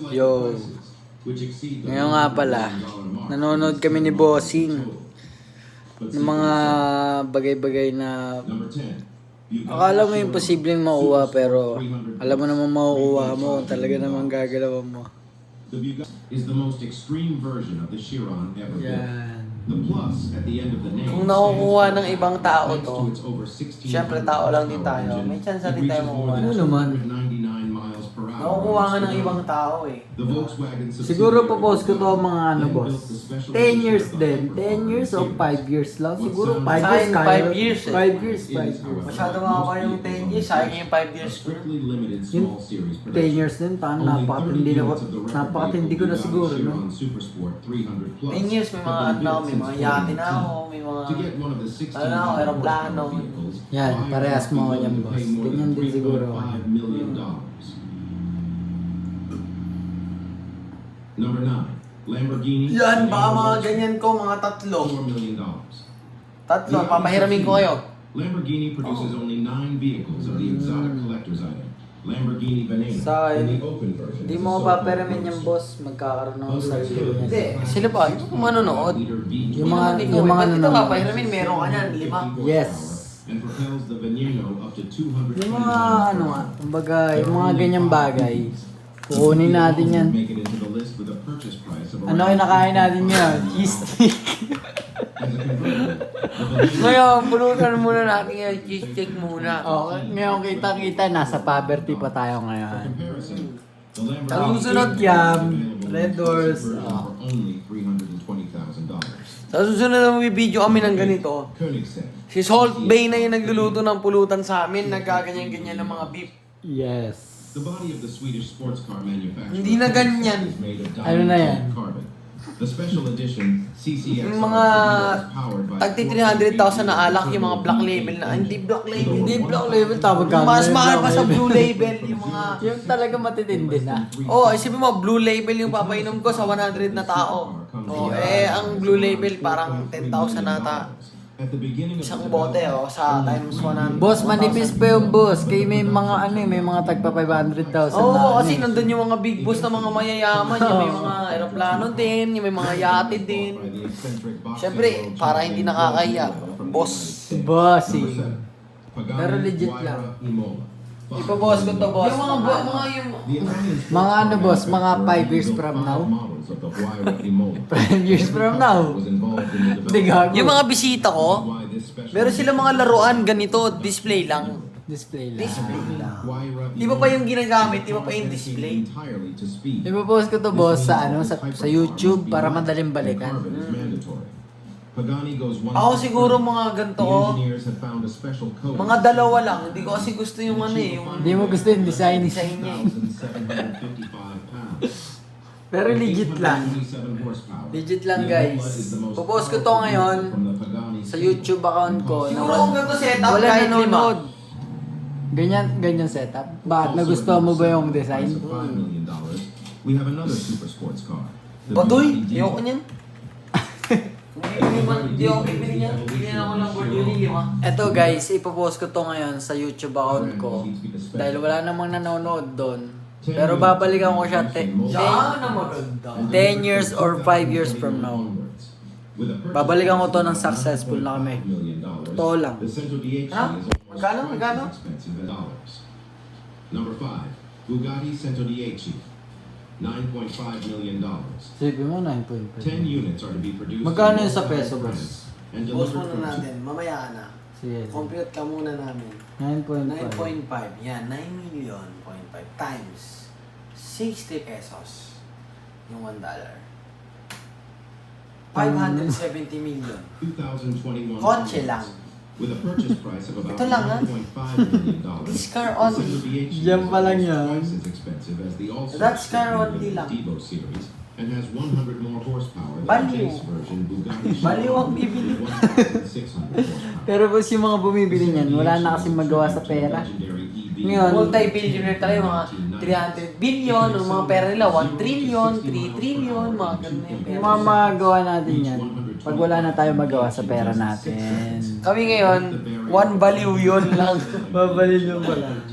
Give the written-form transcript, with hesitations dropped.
Yo, ngayon nga pala, nanonood kami ni Bossing ng mga bagay-bagay na akala mo imposibleng makuha, pero alam mo naman makukuha mo kung talaga naman gagalawan mo. The Bugatti is the most extreme version of the Chiron ever built. Yan. The plus at the end of the name. Kung nakukuha ng ibang tao thanks to, to its over 16 syempre tao lang din tayo. May chance it din tayo reaches makuha. more than Ano naman? 299 miles per hour. Nakukuha nga ng ibang tao eh. The Volkswagen Siguro subsidiary po-post ko to mga ano, then boss. built the special 10 years edition din. of the 10 years o 5 years lang. Siguro 5 Sa years akin, kaya. 5 years eh. 5 years, 5 years. Masyado mga pa yung 10 years, sayang yung 5 A years ko. strictly limited Yung small series 10 production. years din, parang Only 30 napakatindi na units of the record napakatindi ko na vehicle siguro, Bugatti no? Chiron Supersport 300 plus 10 years, may mga have been ano, built may mga since yate na 2018. ako, may mga... To get one of the 16 Ano na ako, aeroplano. vehicles, Yan, buyers parehas mo will yan, have to boss. pay more Ganyan than din siguro. $3.5 million. Number 9, Lamborghini. Yan, baka mga ganyan ko, mga tatlo. $4 million. Tatlo, papahiramin ko kayo. Lamborghini produces only 9 vehicles of the exotic collector's item. Lamborghini Veneno Sa- in the open version. Hindi is mo the paperamin so-called yung boss, magkakaroon ng Other sarili exterior niya. Hindi, sila ba? Ito kung manonood. liter V12 Yung mga- Hindi naman yung mga ikaw, eh. Ba't ito nanonood. papahiramin? Meron ka niyan, 5. 50 Yes. horsepower and propels the Veneno up to 200 Yung mga ano nga, kumbaga, yung mga ganyang bagay, kukunin natin yan. Make it into the list with a purchase price of Ano around kinakain natin yan? Cheese stick. as a convertible. The Veneno Ngayon, pulutan muna natin yung cheese stick muna. Okay, ngayon kita-kita, nasa poverty pa tayo ngayon. comparison, the Lamborghini Ang susunod yan, available Red in Doors, version for only $320,000. Sa susunod na video kami ng ganito, Koenigsegg. si Salt Bay na yung nagluluto ng pulutan sa amin, nagkaganyan-ganyan ng mga beef. Yes. The body of the Swedish sports car manufacturer Hindi na ganyan. is made of Ano na yan? carbon. The special edition CCX Yung mga tagti 300,000 na alak, yung mga black label na, hindi black label. Hindi black label, tawag ka. Mas mahal pa sa blue label, yung mga... Yung talaga matitindi na. Oh, isipin mo, blue label yung papainom ko sa 100 na tao. Oh, ang blue label parang 10,000 nata. At the beginning of Isang bote, sa times 100. Boss, manipis pa yung boss. Kaya may mga ano eh, may mga tagpa 500,000 Oo, na. kasi nandun yung mga big boss na mga mayayaman, yung may mga aeroplano din, yung may mga yate din. Siyempre, para hindi nakakahiya, boss. Bossy. Pero legit lang. Ipaboss ko to, boss. Yung mga yung... Mga ano boss, mga 5 years from now? 5 years from now? Hindi gago. Yung mga bisita ko, meron sila mga laruan ganito, display lang. Display lang. Display lang. Di ba pa yung ginagamit, di ba pa yung display? Ipopost ko to boss sa ano sa YouTube para madaling balikan. Ako siguro mga ganito ko, mga dalawa lang. Hindi ko kasi gusto yung ano eh, yung Hindi mo gusto yung design. design niya eh. Pero legit lang. Legit lang guys. Popost ko to ngayon sa YouTube account ko. Siguro kung ganito setup, Wala kahit nanonood. 5. Ganyan setup. Bakit nagustuhan mo ba yung design? We have another super sports car. Baduy, ayoko niyan. Hindi ako bibili niyan. Bibili ako ng Lamborghini 5. Eto guys, ipopost ko to ngayon sa YouTube account ko. Dahil wala namang nanonood doon. Pero babalikan ko siya Yan na maganda. 10 years or 5 years from now. Babalikan ko to ng successful na kami. Totoo lang. Ha? Magkano? Magkano? Number 5, Bugatti Centodieci. $9.5 million. 10 Sige mo, 9.5. units are to be produced. Magkano in yun sa North peso, France boss? and Boss delivered muna from natin, mamaya ka na. Sige. Compute ka muna namin. 9.5. 9.5. Yan, 9 million, 0.5 times 60 pesos. Yung $1. 570 million. 2021 Kotse lang. with a purchase price of about Ito lang, ha? $1.5 million. This car only. Centodieci Yan pa lang is yan. twice as expensive as the all That's car only lang. Devo series and has 100 more horsepower than Baliw. the base version Bugatti Baliw ang Chiron bibili. with 1,600 horsepower. Pero boss, yung mga bumibili niyan, wala na kasing magawa sa pera. Ngayon, Multi-billionaire tayo, mga 300 billion, ang mga pera nila, 1 trillion, 3 trillion, mga ganun na yung yung pera. mga magawa natin yan, pag wala na tayo magawa sa pera natin. Kami ngayon, 1 value yun lang. Babalil yung pala.